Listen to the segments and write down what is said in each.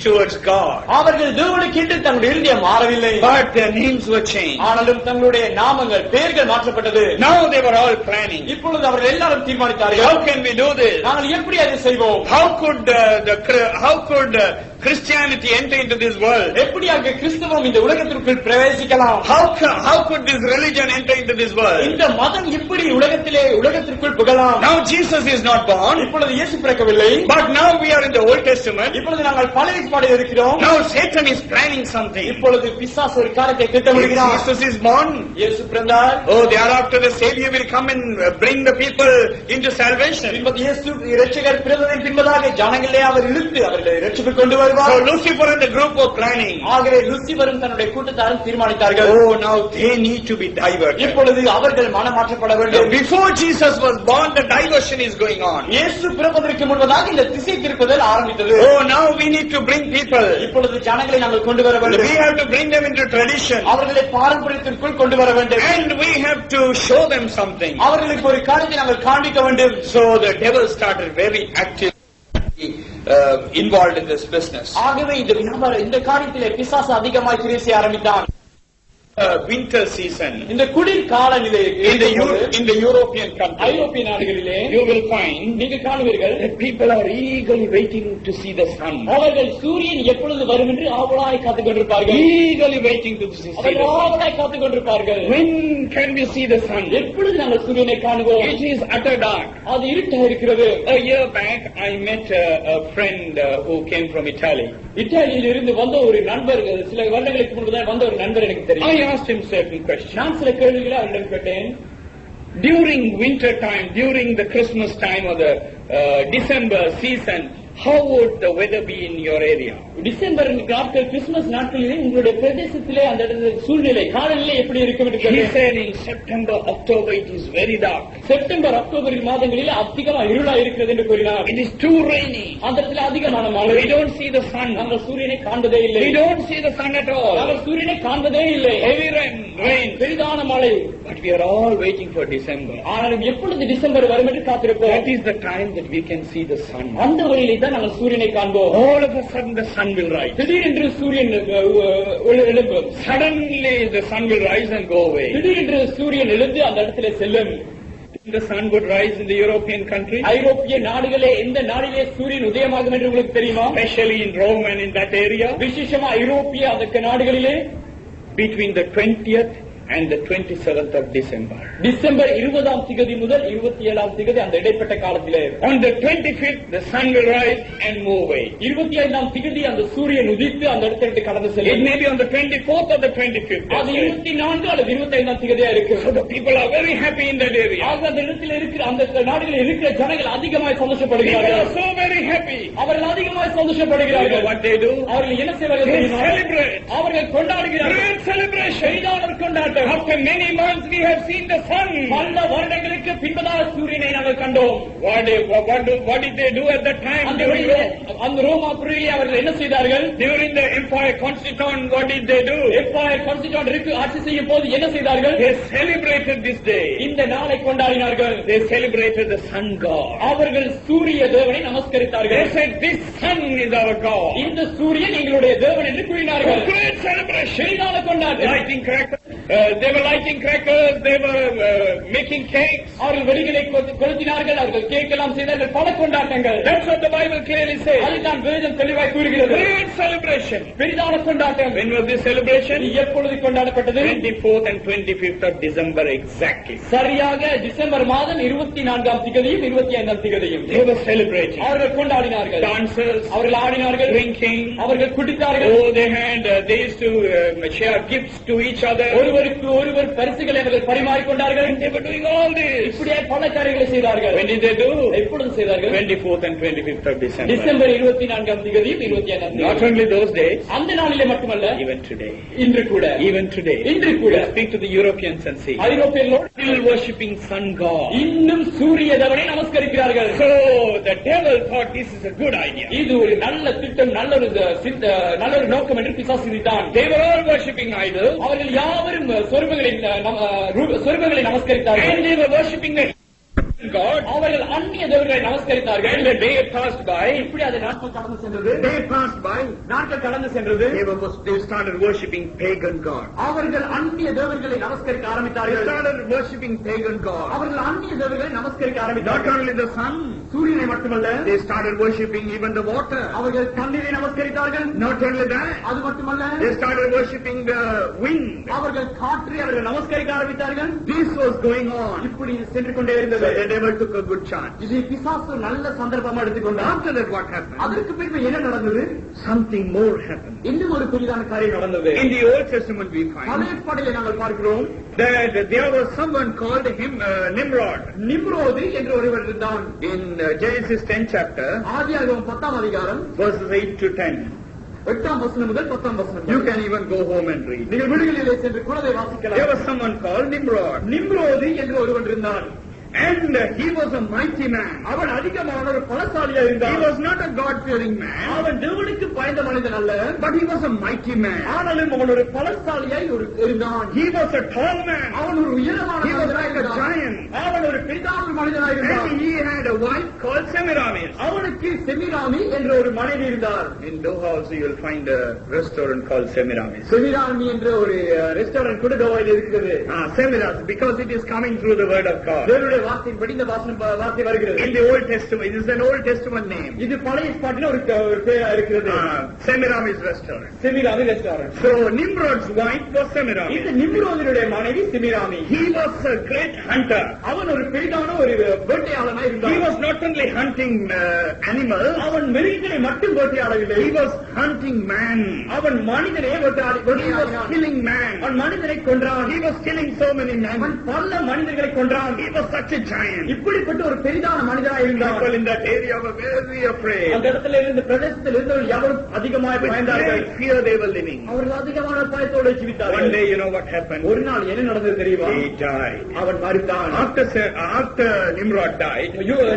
towards God. அவர்கள் தேவனுக்கென்று தங்களுடைய இருதயம் மாறவில்லை. But their names were changed. ஆனாலும் தங்களுடைய நாமங்கள் பெயர்கள் மாற்றப்பட்டது. Now they were all planning. இப்பொழுது அவர்கள் எல்லாரும் தீர்மானித்தார்கள். How can we do this? நாங்கள் எப்படி அதை செய்வோம்? How could Christianity enter into this world? எப்படியாக கிறிஸ்தவம் இந்த உலகத்திற்குள் பிரவேசிக்கலாம்? How could this religion enter into this world? இந்த மதம் இப்படி உலகத்திற்குள் புகழலாம்? Now Jesus is not born. இப்பொழுது இயேசு பிறக்கவில்லை. But now we are in the Old Testament. இப்பொழுது நாங்கள் பழைய ஏற்பாட்டில் இருக்கிறோம். Now Satan is planning something. இப்பொழுது பிசாசு ஒரு காரியத்தை திட்டமிடுகிறான். Jesus is born. இயேசு பிறந்தார். Oh, thereafter the Savior will come and bring the people into salvation. இயேசு இரட்சகர் பிறந்ததின் பின்பதாக ஜனங்களே அவர் இழுத்து அவர்களை இரட்சிப்புக்கு கொண்டு வருவார். So Lucifer and the group were planning. ஆகவே லூசிபரும் தன்னுடைய கூட்டத்தாரும் தீர்மானித்தார்கள். Oh, now they need to be diverted. இப்பொழுது அவர்கள் மனமாற்றப்பட வேண்டும். Before Jesus was born, the diversion is going on. இயேசு பிறப்பதற்கு முன்பதாக இந்த திசை திருப்புதல் ஆரம்பித்தது. Oh, now we need to bring people. இப்பொழுது ஜனங்களை நாங்கள் கொண்டு வர வேண்டும். We have to bring them into tradition. அவர்களை பாரம்பரியத்திற்குள் கொண்டு வர வேண்டும். And we have to show them something. அவர்களுக்கு ஒரு காரியத்தை நாங்கள் காண்பிக்க வேண்டும். So the devil started very actively involved in this business. ஆகவே இந்த காரியத்திலே பிசாசு அதிகமாய் கிரியை செய்ய ஆரம்பித்தான். Winter season இந்த குளிர் காலநிலை in the European countries, ஐரோப்பிய நாடுகளிலே you will find நீங்கள் காணுவீர்கள் that people are eagerly waiting to see the sun. அவர்கள் சூரியன் எப்பொழுது வரும் என்று ஆவலாய் காத்துக் கொண்டிருப்பார்கள். Eagerly waiting to see the sun. ஆவலாய் காத்துக் கொண்டிருப்பார்கள். When can we see the sun? எப்பொழுது நாங்கள் சூரியனை காணுவோம்? It is utter dark. அது இருட்டா இருக்கிறது. A year back I met a friend who came from Italy. இத்தாலியில் இருந்து வந்த ஒரு நண்பர், சில வருடங்களுக்கு முன்பு வந்த ஒரு நண்பர் எனக்கு தெரியும். I asked him certain questions. நான் சில கேள்விகளை அவரிடம் கேட்டேன். During winter time, during the Christmas time or the December season, how would the weather be in your area? December நாட்கள், கிறிஸ்துமஸ் நாட்களிலே உங்களுடைய பிரதேசத்திலே அந்த சூழ்நிலை காலநிலை எப்படி இருக்கும் என்று He said in September, October it is very dark. September October மாதங்களில் அதிகமா இருளா இருக்கிறது என்று கூறினார். It is too rainy. அந்த இடத்துல அதிகமான மழை. We don't see the sun. நாங்கள் சூரியனை காண்பதே இல்லை. We don't see the sun at all. நாங்கள் சூரியனை காண்பதே இல்லை. Heavy rain. பெரிதான மழை. But we are all waiting for December. ஆனாலும் எப்பொழுது டிசம்பர் வரும் என்று காத்திருப்போம். That is the time that we can see the sun. அந்த வழியிலே தான் நாங்கள் சூரியனை காண்போம். All of a sudden the sun will rise. திடீரென்று சூரியன் எழும்பும். Suddenly the sun will rise and go away. திடீரென்று சூரியன் எழுந்து அந்த இடத்திலே செல்லும். The sun would rise in the European country. ஐரோப்பிய நாடுகளே, எந்த நாடிலே சூரியன் உதயமாகும் என்று உங்களுக்கு தெரியுமா? Especially in Rome and in that area. விசேஷமா ஐரோப்பிய அந்த நாடுகளிலே Between the 20th and the 27th of December. December 20ஆம் திகதி முதல் 27ஆம் திகதி அந்த இடைப்பட்ட காலத்திலே. On the 25th the sun will rise and move away. 25ஆம் திகதி அந்த சூரியன் உதித்து அந்த இடத்தை விட்டு கடந்து செல்லும். It may be on the 24th or the 25th. அது 24 அல்லது 25ஆம் திகதியா இருக்கும். So the people are very happy in that area. ஆக அந்த இடத்தில் இருக்கிற அந்த நாடுகளில் இருக்கிற ஜனங்கள் அதிகமாய் People சந்தோஷப்படுகிறார்கள். are so very happy. அவர்கள் அதிகமாய் You know சந்தோஷப்படுகிறார்கள். what they do? அவர்கள் என்ன செய்வார்கள் They தெரியுமா? celebrate. அவர்கள் கொண்டாடுகிறார்கள். Great celebration. பெரிதான ஒரு கொண்டாட்டம். After many months we have seen the sun. பல வருடங்களுக்கு பின்பதாக சூரியனை நாங்கள் கண்டோம். What did they do at that time? அந்த ரோமாபுரியிலே அவர்கள் என்ன செய்தார்கள்? During the Empire Constitution, what did they do? Empire constitution ஆட்சி செய்யும் போது என்ன செய்தார்கள்? They celebrated this day. இந்த நாளை கொண்டாடினார்கள். They celebrated the sun god. அவர்கள் சூரிய தேவனை நமஸ்கரித்தார்கள். They said this sun is our god. இந்த சூரியன் எங்களுடைய தேவன் என்று கூறினார்கள். Great celebration. பெரிதான கொண்டாட்டம். Lighting crackers. They were lighting crackers. They were making cakes. அவர்கள் வெடிகளை கொளுத்தினார்கள். அவர்கள் கேக் எல்லாம் செய்தார்கள். பல கொண்டாட்டங்கள். That's what the Bible clearly says. அதுதான் வேதம் தெளிவாய் கூறுகிறது. Great celebration. பெரிதான கொண்டாட்டம். When was this celebration? எப்பொழுது கொண்டாடப்பட்டது? 24th and 25th of December exactly. சரியாக டிசம்பர் மாதம் 24ஆம் திகதியும் 25ஆம் திகதியும் They were celebrating. அவர்கள் கொண்டாடினார்கள். Dancers, அவர்கள் ஆடினார்கள். drinking. அவர்கள் குடித்தார்கள். Oh, they used to share gifts to each other. ஒருவருக்கு ஒருவர் பரிசுகளை அவர்கள் பரிமாறிக்கொண்டார்கள். They were doing all this. இப்படியே பல காரியங்களை செய்தார்கள். When did they do? எப்பொழுது செய்தார்கள்? 24th and 25th of December. December 24ஆம் திகதியும் 25ஆம் Not திகதியும். only those days, அந்த நாளிலே மட்டுமல்ல, even today. இன்று கூட. Even today. இன்று கூட. Speak to the Europeans and see. ஐரோப்பியர்களோடு Still worshipping sun god. இன்னும் சூரிய தேவனை நமஸ்கரிக்கிறார்கள். So the devil thought this is a good idea. இது ஒரு நல்ல திட்டம், நல்ல ஒரு நோக்கம் என்று பிசாசு சிந்தித்தான். They were all worshipping idols. அவர்கள் யாவரும் சொர்பங்களை நமஸ்கரித்தார்கள். And they were worshipping the God. அவர்கள் அந்நிய தேவர்களை நமஸ்கரித்தார்கள். And the day passed by. இப்படி அது நாட்கள் கடந்து சென்றது. Day passed by. நாட்கள் கடந்து சென்றது. They started worshipping pagan gods. அவர்கள் அந்நிய தேவர்களை நமஸ்கரிக்க They ஆரம்பித்தார்கள். started worshipping pagan gods. அவர்கள் அந்நிய தேவர்களை நமஸ்கரிக்க Not ஆரம்பித்தார்கள். only the sun. சூரியனை மட்டுமல்ல, They started worshipping even the water. அவர்கள் தண்ணீரை நமஸ்கரித்தார்கள். Not only that. அது மட்டுமல்ல, They started worshipping the wind. அவர்கள் காற்றை அவர்கள் நமஸ்கரிக்க ஆரம்பித்தார்கள். This was going on. இப்படி சென்று கொண்டே So இருந்தது. the devil took a good chance. இது பிசாசு நல்ல சந்தர்ப்பமா எடுத்துக்கொண்டார். After that what happened? அதற்கு பின்பு என்ன நடந்தது? Something more happened. இன்னும் ஒரு பெரிதான காரியம் நடந்தது. In the Old Testament we find பழைய ஏற்பாட்டிலே நாங்கள் பார்க்கிறோம், that there was someone called him Nimrod. நிம்ரோது என்று ஒருவர் இருந்தான். In Genesis 10 chapter, ஆதியாகமம் 10ஆம் அதிகாரம் verses 8 to 10. 8ஆம் வசனம் முதல் 10ஆம் வசனம். You can even go home and read. நீங்கள் வீடுகளிலே சென்று கூட அதை There வாசிக்கலாம். was someone called Nimrod. நிம்ரோது என்று ஒருவன் இருந்தான். And he was a mighty man. அவன் அதிகமான ஒரு பலசாலியா He இருந்தான். was not a God-fearing man, அவன் தேவனுக்கு பயந்த மனிதன் அல்ல, but he was a mighty man. ஆனாலும் அவன் ஒரு பலசாலியாய் இருந்தான். He was a tall man. அவன் ஒரு உயரமான He was மனிதனாய் like a இருந்தான். giant. அவன் ஒரு பெரிதான ஒரு மனிதனாய் இருந்தான். And he had a wife called Semiramis. அவனுக்கு செமிராமி என்ற ஒரு மனைவி இருந்தார். In Doha also you will find a restaurant called Semiramis. செமிராமி என்ற ஒரு ரெஸ்டாரண்ட் கூட கோவாயில் இருக்கிறது. Semiramis, because it is coming through the word of God. தேவனுடைய வார்த்தையின்படி இந்த வார்த்தை வருகிறது. In the Old Testament, it is an Old Testament name. இது பழைய ஏற்பாட்டில் ஒரு பெயரா இருக்கிறது. Semiramis restaurant. Semiramis restaurant. So Nimrod's wife was Semiramis. இந்த நிம்ரோதினுடைய மனைவி செமிராமி. He was a great hunter. அவன் ஒரு பெரிதான ஒரு வேட்டையாளனாய் He இருந்தான். was not only hunting animals, அவன் மிருகங்களை மட்டும் வேட்டையாடவில்லை, he was hunting man. அவன் மனிதனை He was வேட்டையாடினான். killing man. அவன் மனிதனை கொன்றான். He was killing so many அவன் men. பல மனிதர்களை கொன்றான். He was such a giant. இப்படிப்பட்ட ஒரு பெரிதான மனிதனாய் இருந்தான். People in that area were very afraid. அந்த இடத்துல இருந்து பிரதேசத்தில் இருந்தவர்கள் யாவரும் அதிகமாக With பயந்தார்கள். great fear they were living. அவர்கள் அதிகமான பயத்தோடு One ஜீவித்தார்கள். day, you know what happened? ஒரு நாள் என்ன நடந்தது தெரியுமா? He died. அவன் மரித்தான். After Nimrod died,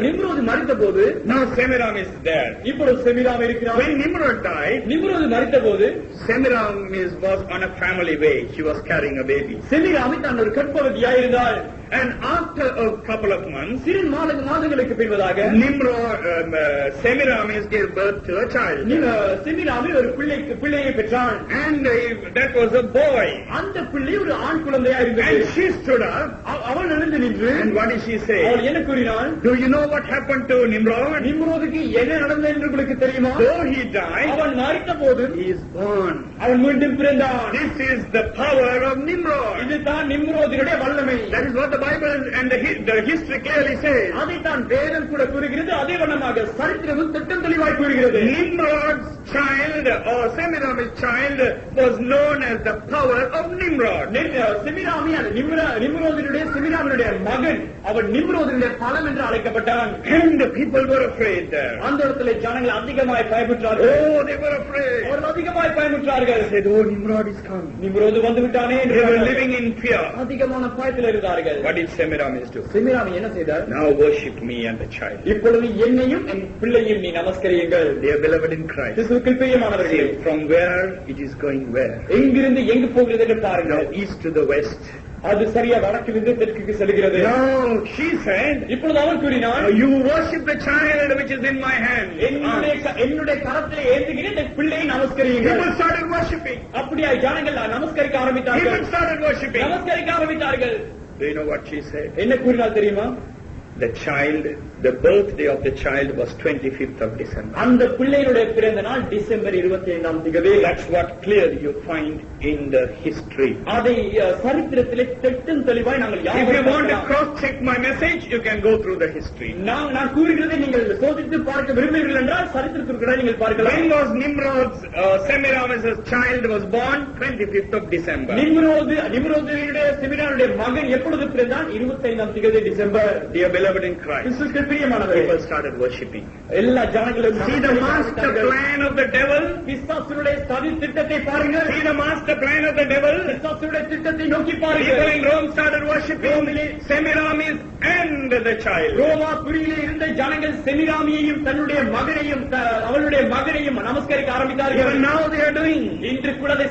நிம்ரோது மரித்த போது now Semiramis is there. இப்பொழுது செமிராமி இருக்கிறான். When Nimrod died, நிம்ரோது மரித்த போது Semiramis was on a family way. She was carrying a baby. செமிராமி தான் ஒரு கற்பவதியாய் இருந்தாள். And after a couple of months, சிறு மாதங்களுக்கு பின்பதாக Semiramis gave birth to a child. செமிராமி ஒரு பிள்ளையை பெற்றாள். And that was a boy. அந்த பிள்ளை ஒரு ஆண் குழந்தையா இருந்தது. And she stood up. அவள் எழுந்து நின்று And what did she அவள் say? என்ன கூறினாள்? Do you know what happened to Nimrod? நிம்ரோதுக்கு என்ன நடந்தது என்று உங்களுக்கு தெரியுமா? Though he died, அவன் மரித்த போது he is born. அவன் மீண்டும் பிறந்தான். This is the power of Nimrod. இதுதான் நிம்ரோதினுடைய வல்லமை. That is what the Bible and the history clearly says. அதைத்தான் வேதம் கூட கூறுகிறது. அதே வண்ணமாக சரித்திரமும் திட்டம் தெளிவாய் கூறுகிறது. Nimrod's child or Semiramis' child was known as the power of Nimrod. செமிராமி செமிராமியுடைய மகன் அவன் நிம்ரோதினுடைய பலம் என்று அழைக்கப்பட்டான். And the people were afraid there. அந்த இடத்துல ஜனங்கள் அதிகமாய் பயமுற்றார்கள். Oh, they were afraid. அவர்கள் அதிகமாய் பயமுற்றார்கள். They said, oh, Nimrod is come. நிம்ரோது வந்து விட்டானே என்று They were living in fear. அதிகமான பயத்தில் இருந்தார்கள். What did Semiramis do? செமிராமி என்ன செய்தார்? Now worship me and the child. இப்பொழுது என்னையும் என் பிள்ளையும் நீ நமஸ்கரியுங்கள். Dear beloved in Christ. கிறிஸ்துவுக்குள் பிரியமானவர்களே, See, from where it is going where? எங்கிருந்து எங்கு போகிறது என்று பாருங்கள். Now east to the west. அது சரியா வடக்கிலிருந்து தெற்குக்கு செல்கிறது. Now she said, இப்பொழுது அவன் கூறினான், you worship the child which is in my hand. என்னுடைய கரத்திலே ஏந்துகிற இந்த பிள்ளையை நமஸ்கரியுங்கள். People started worshiping. அப்படியா ஜனங்கள் நமஸ்கரிக்க ஆரம்பித்தார்கள். People started worshiping. நமஸ்கரிக்க ஆரம்பித்தார்கள். Do you know what she said? என்ன கூறினாள் தெரியுமா? The birthday of the child was 25th of December. அந்த பிள்ளையினுடைய பிறந்த நாள் டிசம்பர் 25ஆம் தேதி. That's what clearly you find in the history. அதை சரித்திரத்திலே திட்டம் தெளிவாய் நாங்கள் If you want to cross check my message, you can go through the history. நான் கூறுகிறதை நீங்கள் சோதித்து பார்க்க விரும்புகிறீர்கள் என்றால் சரித்திரத்திற்கு நீங்கள் பார்க்கலாம். When was Nimrod's Semiramis' child was born? 25th of December. நிம்ரோதுடைய செமிரானுடைய மகன் எப்பொழுது பிறந்தான்? 25ஆம் தேதி December. Dear beloved in Christ, கிறிஸ்துவுக்குள் பிரியமானவர்களே, people started worshiping. எல்லா ஜனங்களும் See the master plan of the devil. பிசாசுடைய சதி திட்டத்தை பாருங்கள். See the master plan of the devil. பிசாசுடைய திட்டத்தை நோக்கி People பாருங்கள். in Rome started worshipping Semiramis and the child. ரோமா புரியிலே இருந்த ஜனங்கள் செமிராமியையும் தன்னுடைய மகனையும் அவளுடைய மகனையும் நமஸ்கரிக்க ஆரம்பித்தார்கள். Even now they are doing. இன்று கூட அதை